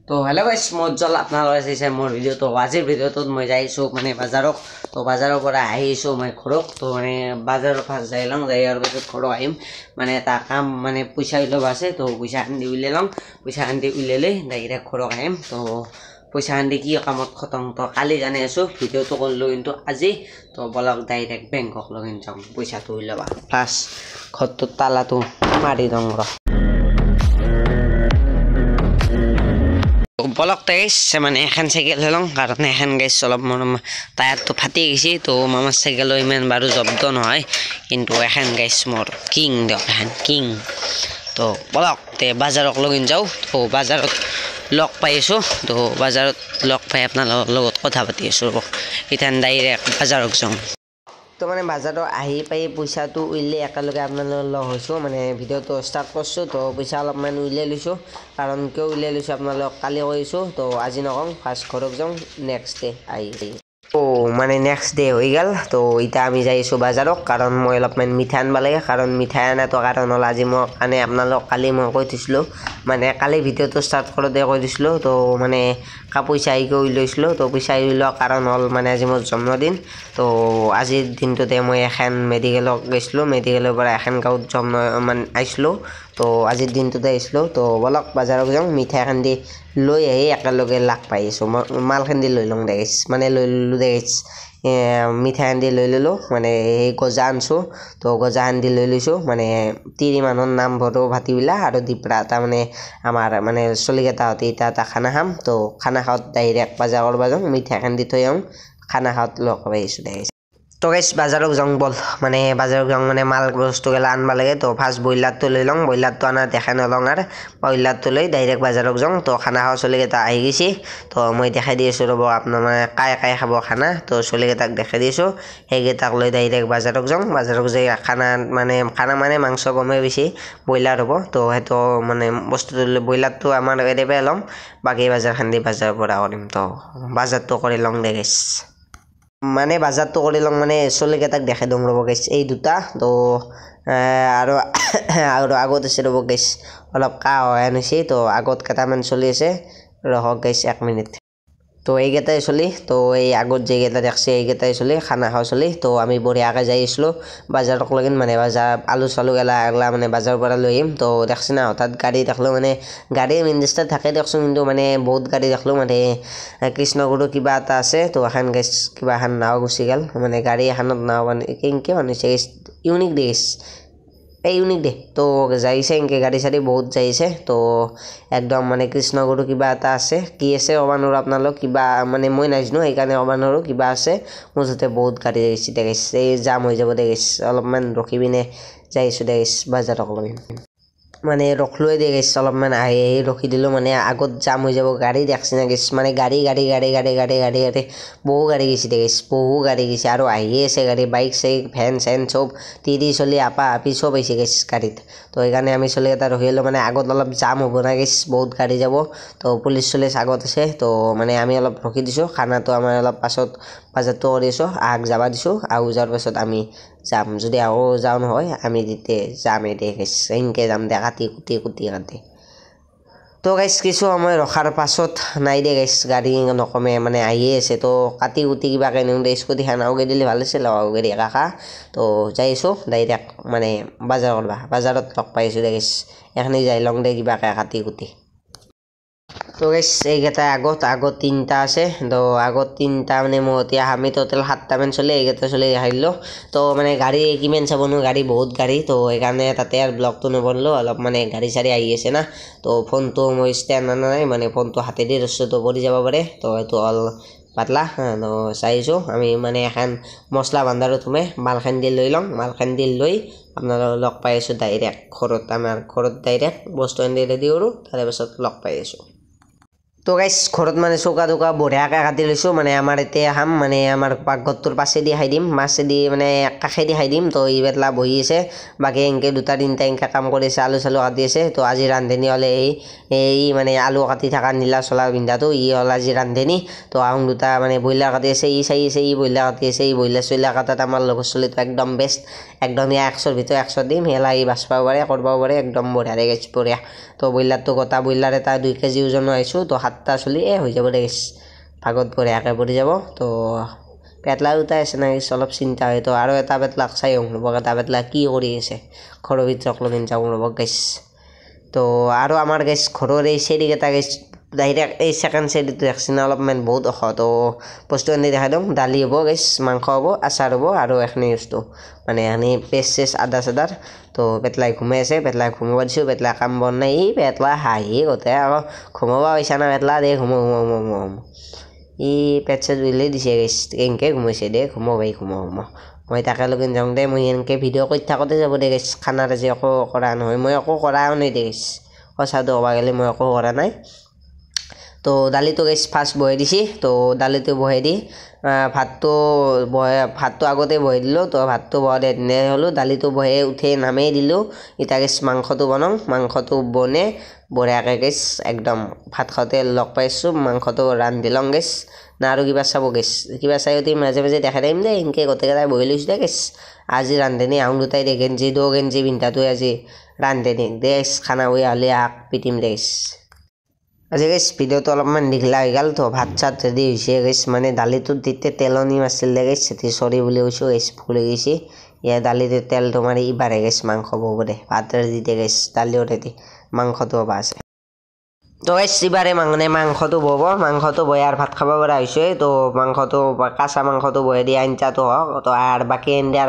তো হেল্ল' গাইছ মই উজ্জ্বল আপোনালোকে চাইছে মোৰ ভিডিঅ' তো আজিৰ ভিডিঅ'টোত মই যাইছোঁ মানে বাজাৰত তো বাজাৰৰ পৰা আহিছোঁ মই ঘৰত তো মানে বাজাৰৰ ফাৰ্ষ্ট যাই লওঁ যাই আৰু পিছত ঘৰত আহিম মানে এটা কাম মানে পইচা উলিয়াব আছে তো পইচা আনি উলিয়াই লওঁ পইচা আনি উলিয়ালে ডাইৰেক্ট ঘৰত আহিম তো পইচা আনি কি কামত খতম তো কালি জানি আছোঁ ভিডিঅ'টো কৰিলোঁ কিন্তু আজি তো বলক ডাইৰেক্ট বেংকক লৈ যাওঁ পইচাটো উলিয়াব ফাৰ্ষ্ট ঘৰটোত তালাটো মাৰি দিওঁ ৰ বলক গাইছ মানে এখন চাইকেল লৈ লওঁ কাৰণ এখন গাইছ অলপ মোৰ টায়াৰটো ফাটি গৈছে তো মামাৰ চাইকেলো ইমান বাৰু জব্দ নহয় কিন্তু এখন গাইছ মোৰ কিং দিয়ক এখন কিং তো বলক তে বাজাৰক লৈ যাওঁ তো বাজাৰত লগ পাই আছোঁ তো বাজাৰত লগ পাই আপোনালোকৰ লগত কথা পাতি আছোঁ এতিয়া ডাইৰেক্ট বাজাৰক যাওঁ তো মানে বাজাৰত আহি পাই পইচাটো উলিয়াই একেলগে আপোনালোকৰ লগ হৈছোঁ মানে ভিডিঅ'টো ষ্টাৰ্ট কৰিছোঁ তো পইচা অলপমান উলিয়াই লৈছোঁ কাৰণ কিয় উলিয়াই লৈছোঁ আপোনালোকক কালি কৰিছোঁ তো আজি নকওঁ ফাৰ্ষ্ট ঘৰত যাওঁ নেক্সট ডে আহি তো মানে নেক্সট ডে হৈ গ'ল তো এতিয়া আমি যাই আছোঁ বাজাৰত কাৰণ মই অলপমান মিঠাই আনিব লাগে কাৰণ মিঠাই আনাটো কাৰণ হ'ল আজি মই কাৰণে আপোনালোকক কালি মই কৈ দিছিলোঁ মানে কালি ভিডিঅ'টো ষ্টাৰ্ট কৰোঁতে কৈ দিছিলোঁ তো মানে পইচা আহিকৈ উলিয়াইছিলোঁ তো পইচা উলিওৱা কাৰণ হ'ল মানে আজি মোৰ জন্মদিন তো আজিৰ দিনটোতে মই এখন মেডিকেলত গৈছিলোঁ মেডিকেলৰ পৰা এখন গাঁৱত মানে আহিছিলোঁ তো আজিৰ দিনটোতে আহিছিলোঁ তো বলক বাজাৰত যাওঁ মিঠাই এখন দি লৈ আহি একেলগে লাগ পাই আছোঁ মই মালখন দি লৈ লওঁ দেখিছ মানে লৈ ল'লোঁ দেখিছ মিঠাই দি লৈ ল'লোঁ মানে সেই গজা আনিছোঁ তো গজা দি লৈ লৈছোঁ মানে তিৰি মানুহৰ নাম ভৰো ভাটিবিলা আৰু দীপৰা তাৰমানে আমাৰ মানে চলিকেইটাহঁতে এতিয়া এটা খানা খাম তো খানা খাওঁত ডাইৰেক্ট বাজাৰ কৰিব যাওঁ মিঠাইখন দি থৈ আহোঁ খানা খাওঁত লগ পাই আহিছোঁ দেখিছ তো গাইছ বাজাৰত যাওঁ বল মানে বাজাৰত যাওঁ মানে মাল বস্তুগিলা আনিব লাগে তো ফাৰ্ষ্ট ব্ৰইলাৰটো লৈ লওঁ ব্ৰইলাৰটো আনা দেখা নলওঁ আৰু ব্ৰইলাৰটো লৈ ডাইৰেক্ট বাজাৰত যাওঁ তো খানা খাওঁ চলিকেইটা আহি গৈছে তো মই দেখাই দি আছোঁ ৰ'ব আপোনাৰ মানে কাই খাব খানা তো চলিকেইটাক দেখাই দি আছোঁ সেইকেইটাক লৈ ডাইৰেক্ট বাজাৰত যাওঁ বাজাৰত যাই খানা মানে মাংস কমে বেছি ব্ৰইলাৰ হ'ব তো সেইটো মানে বস্তুটো ব্ৰইলাৰটো আমাৰ এৰেপে ল'ম বাকী বাজাৰখন দি বাজাৰৰ পৰা কৰিম তো বাজাৰটো কৰি লওঁ দে গাইছ মানে বাজাৰটো কৰি লওঁ মানে চলিকেইটাক দেখাই দিওঁ ৰ'ব গাইছ এই দুটা তো আৰু আগত আছে ৰ'ব গাইছ অলপ কাহ হয় আনিছে তো আগত কেইটামান চলি আছে ৰহক গাইছ 1 মিনিট তো এইকেইটাই চলি তো এই আগত যেইকেইটা দেখছে এইকেইটাই চলি খানা খাওঁ চলি তো আমি বঢ়িয়াকৈ যাই আছিলোঁ বাজাৰক লগিন মানে বাজাৰ আলু চালু এগলা মানে বাজাৰৰ পৰা লৈ আহিম তো দেখছি না হঠাৎ গাড়ী দেখলোঁ মানে গাড়ী মেইন ৰাস্তাত থাকে দেখোন কিন্তু মানে বহুত গাড়ী দেখলোঁ মানে কৃষ্ণগুৰু কিবা এটা আছে তো এখন গাইছ কিবা এখন নাও গুচি গ'ল মানে গাড়ী এখনত নাও মানে কেনেকৈ বনাইছে ইউনিক দেখিছ এই ইউনিক দে তো যাইছে এনেকৈ গাড়ী চাড়ী বহুত যাইছে তো একদম মানে কৃষ্ণগুৰু কিবা এটা আছে কি আছে ক'ব নোৱাৰোঁ আপোনালোক কিবা মানে মই নাজানো সেইকাৰণে ক'ব নোৱাৰোঁ কিবা আছে মোৰ যাতে বহুত গাড়ী যাইছে দেখিছে এই জাম হৈ যাব দেখিছে অলপমান ৰখি পিনে যাইছোঁ দেখিছে বাজাৰক লৈ মানে ৰখলোৱে দেখিছে অলপমান আহি ৰখি দিলোঁ মানে আগত জাম হৈ যাব গাড়ী দেখছি না গেছ মানে গাড়ী বহু গাড়ী গেছি দেখিছে বহু গাড়ী গেছি আৰু আহিয়ে আছে গাড়ী বাইক চাইক ভেন চেন চব তিৰি চলি আপা আপি চব আহিছে গেছ গাড়ীত তো সেইকাৰণে আমি চলি এটা ৰখি ল'লোঁ মানে আগত অলপ জাম হ'ব না গেছ বহুত গাড়ী যাব তো পুলিচ চুলিচ আগত আছে তো মানে আমি অলপ ৰখি দিছোঁ খানাটো আমাৰ অলপ পাছত বাজাৰটো কৰি আছোঁ আগ যাব দিছোঁ আৰু যোৱাৰ পাছত আমি যাম যদি আকৌ যাওঁ নহয় আমি তেতিয়া যামেই দে গাইছ এনেকৈ যাম দে কাটি তো গাইছ কিছু সময় ৰখাৰ পাছত নাই দে গাইছ গাড়ী নকমে মানে আহিয়ে আছে তো কাটি কুটি কিবাকৈ নিওঁ দে স্কুটিখন আওগে দিলে ভাল আছিল গাড়ী কাষা তো যাইছোঁ ডাইৰেক্ট মানে বাজাৰ কৰবা বাজাৰত লগ পাইছোঁ দে গাইছ এখনি যাই লওঁ দে কিবাকৈ কাটি কুটি তো গাইছ এইকেইটা আগত 3টা আছে তো আগত 3টা মানে মই এতিয়া আমি টোটেল 7টামান চলি এইকেইটা চলি আহিলোঁ তো মানে গাড়ী কিমান চাবনো গাড়ী বহুত গাড়ী তো সেইকাৰণে তাতে আৰু ব্লগটো নবনালোঁ অলপ মানে গাড়ী চাড়ী আহি আছে না তো ফোনটো মই ষ্টেণ্ড আনা নাই মানে ফোনটো হাতেদি ৰস্তাটো পৰি যাব পাৰে তো সেইটো হ'ল পাতলা তো চাইছোঁ আমি মানে এখন মছলা ভাণ্ডাৰত সোমাই মালখান দি লৈ লওঁ মালখান দি লৈ আপোনালোকক লগ পাই আছোঁ ডাইৰেক্ট ঘৰত আমাৰ ঘৰত ডাইৰেক্ট বস্তু আনি ৰেডি কৰোঁ তাৰে পাছত লগ পাই আছোঁ তো গাইছ ঘৰত মানে চৌকা টৌকা বঢ়িয়াকৈ কাটি লৈছোঁ মানে আমাৰ এতিয়া খাম মানে আমাৰ পাকঘৰটোৰ পাছেদি খাই দিম মাছেদি মানে কাষেদি খাই দিম তো ই বেতলা বহি আছে বাকী এনেকৈ 2-3টা এনেকৈ কাম কৰি আছে আলু চালু কাটি আছে তো আজি ৰান্ধনি হ'লে এই মানে আলু কাটি থকা নীলা চলা পিন্ধাটো ই হ'ল আজি ৰান্ধনি তো আহোঁ 2টা মানে ব্ৰইলাৰ কাটি আছে ই চাই আছে ই ব্ৰইলাৰ কাটি আছে ই ব্ৰইলাৰ চইলাৰ কাটাত আমাৰ লগৰ চলিটো একদম বেষ্ট একদম 100ৰ ভিতৰত 100 দিম হেলা ই বাচ পাব পাৰে কৰিব পাৰে একদম বঢ়িয়া গাইছ বঢ়িয়া তো ব্ৰইলাৰটো গোটা ব্ৰইলাৰ এটা 2 কেজি ওজনৰ আহিছোঁ তো ভাতটা চলি হৈ যাব দে গাইছ ভাগত বঢ়িয়াকৈ পৰি যাব তো পেটলা দুটাই আছে না গাইছ অলপ চিন্তা হয় তো আৰু এটা পেটলাক চাই আহোঁ ৰ'ব এটা পেটলা কি কৰি আছে ঘৰৰ ভিতৰত লৈ যাওঁ ৰ'ব গাইছ তো আৰু আমাৰ গাইছ ঘৰৰ এই চেৰিকেইটা গাইছ ডাইৰেক্ট এই ছেকেণ্ড চেৰিটো দেখছি না অলপমান বহুত ওখ তো বস্তু আনি দেখাই দিওঁ দালি হ'ব গাইছ মাংস হ'ব আচাৰ হ'ব আৰু এখিনি বস্তু মানে এখিনি পেষ্ট চেষ্ট আদা চাদাৰ তো পেটলাই ঘুমাই আছে পেটলাই ঘুমাব দিছোঁ পেটলা কাম বন নাই ই পেটলা হাঁহি গোটেই আকৌ ঘুমাব পাৰিছা না পেটলা দে ঘুমো ই পেট চেট উলিয়াই দিছে গাইছ এনেকৈ ঘুমাইছে দে ঘুমো ভাই ঘুমো মই তাকে লগিন যাওঁ দে মই এনেকৈ ভিডিঅ' কৰি থাকোঁতে যাব দে গাইছ খানাৰ আজি একো কৰা নহয় মই একো কৰাও নাই দে গাইছ সঁচাটো ক'ব গ'লে মই একো কৰা নাই তো দালিটো গাইছ ফাৰ্ষ্ট বহাই দিছি তো দালিটো বহাই দি ভাতটো আগতে বহাই দিলোঁ তো ভাতটো বহাই দিনে হ'লোঁ দালিটো বহাই উঠি নামেই দিলোঁ এতিয়া গাইছ মাংসটো বনাওঁ মাংসটো বনে বঢ়িয়াকৈ গাইছ একদম ভাত খাওঁতে লগ পাইছোঁ মাংসটো ৰান্ধি লওঁ গাইছ না আৰু কিবা চাব গাইছ কিবা চাই উঠি মাজে মাজে দেখাই দিম দেই এনেকৈ গোটেইকেইটাই বহি লৈছোঁ দে গাইছ আজি ৰান্ধনি আহোঁ দুটাই দে গেঞ্জি গেঞ্জি পিন্ধাটোৱে আজি ৰান্ধনি দে খানা হৈ হ'লে আগ পিটিম দে গাইছ আজি গাইছ ভিডিঅ'টো অলপমান দীঘলা হৈ গ'ল তো ভাত চাত ৰেডি হৈছে গাইছ মানে দালিটোত তেতিয়া তেলনি মাছিল দে গাইছ সেইটো চৰি বুলি কৈছোঁ গাইছ ভুল হৈ গৈছে ইয়াৰ দালিটো তেলটো মাৰি ইবাৰে গাইছ মাংস বহব দে ভাত ৰেডি দে গাইছ দালিও ৰেডি মাংসটো হ'ব আছে তো গাইছ ইবাৰে মাংসটো বহব মাংসটো বহাই আৰু ভাত খাব পৰা হৈছে তো মাংসটো কাঁচা মাংসটো বহাই দি আঞ্জাটো হওক তো আৰু বাকী আঞ্জাৰ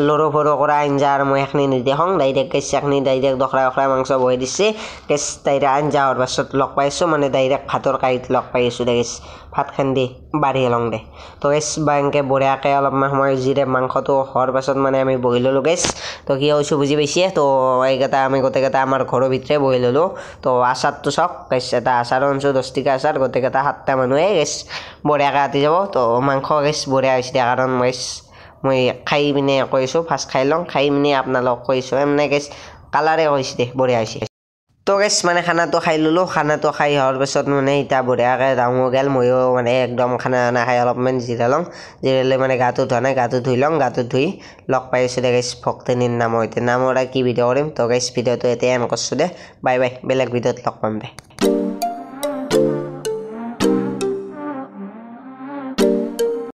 লৰো ফৰো কৰা আঞ্জা আৰু মই এখিনি নিদেখাওঁ ডাইৰেক্ট গাইছ এখিনি ডাইৰেক্ট দখৰা মাংস বহাই দিছে গাইছ ডাইৰেক্ট আঞ্জা হোৱাৰ পাছত লগ পাইছোঁ মানে ডাইৰেক্ট ভাতৰ কাঁহীত লগ পাইছোঁ দে গাইছ ভাত খান্দি বাঢ়ি লওঁ দে তো গাইছ বা এনেকৈ বঢ়িয়াকৈ অলপমান সময় জিৰে মাংসটো হোৱাৰ পাছত মানে আমি বহি ল'লোঁ গাইছ তো কি হৈছোঁ বুজি পাইছে তো এইকেইটা আমি গোটেইকেইটা আমাৰ ঘৰৰ ভিতৰে বহি ল'লোঁ তো আচাৰটো চাওক গাইছ এটা আচাৰো আনিছোঁ 10 টকা আচাৰ গোটেইকেইটা 7টা মানুহে গাইছ বঢ়িয়াকৈ কাটি যাব তো মাংস গাইছ বঢ়িয়া হৈছে দিয়া কাৰণ গাইছ মই খাই পিনে কৈছোঁ ফাৰ্ষ্ট খাই লওঁ খাই পিনে আপোনালোকক কৈছোঁ এনে গাইছ কালাৰে কৈছে দে বঢ়িয়া হৈছে তো গাইছ মানে খানাটো খাই ল'লোঁ খানাটো খাই হোৱাৰ পাছত মানে এতিয়া বঢ়িয়াকৈ ডাঙৰ গ'ল ময়ো মানে একদম খানা খাই অলপমান জিৰালোঁ জিৰালে মানে গাটো ধোৱা নাই গাটো ধুই লওঁ গাটো ধুই লগ পাইছোঁ দে গাইছ ভক্তনীৰ নামৰ কি ভিডিঅ' কৰিম তো গাইছ ভিডিঅ'টো এতিয়া এণ্ড কৰিছোঁ দে বাই বাই বেলেগ ভিডিঅ'ত লগ পাম দে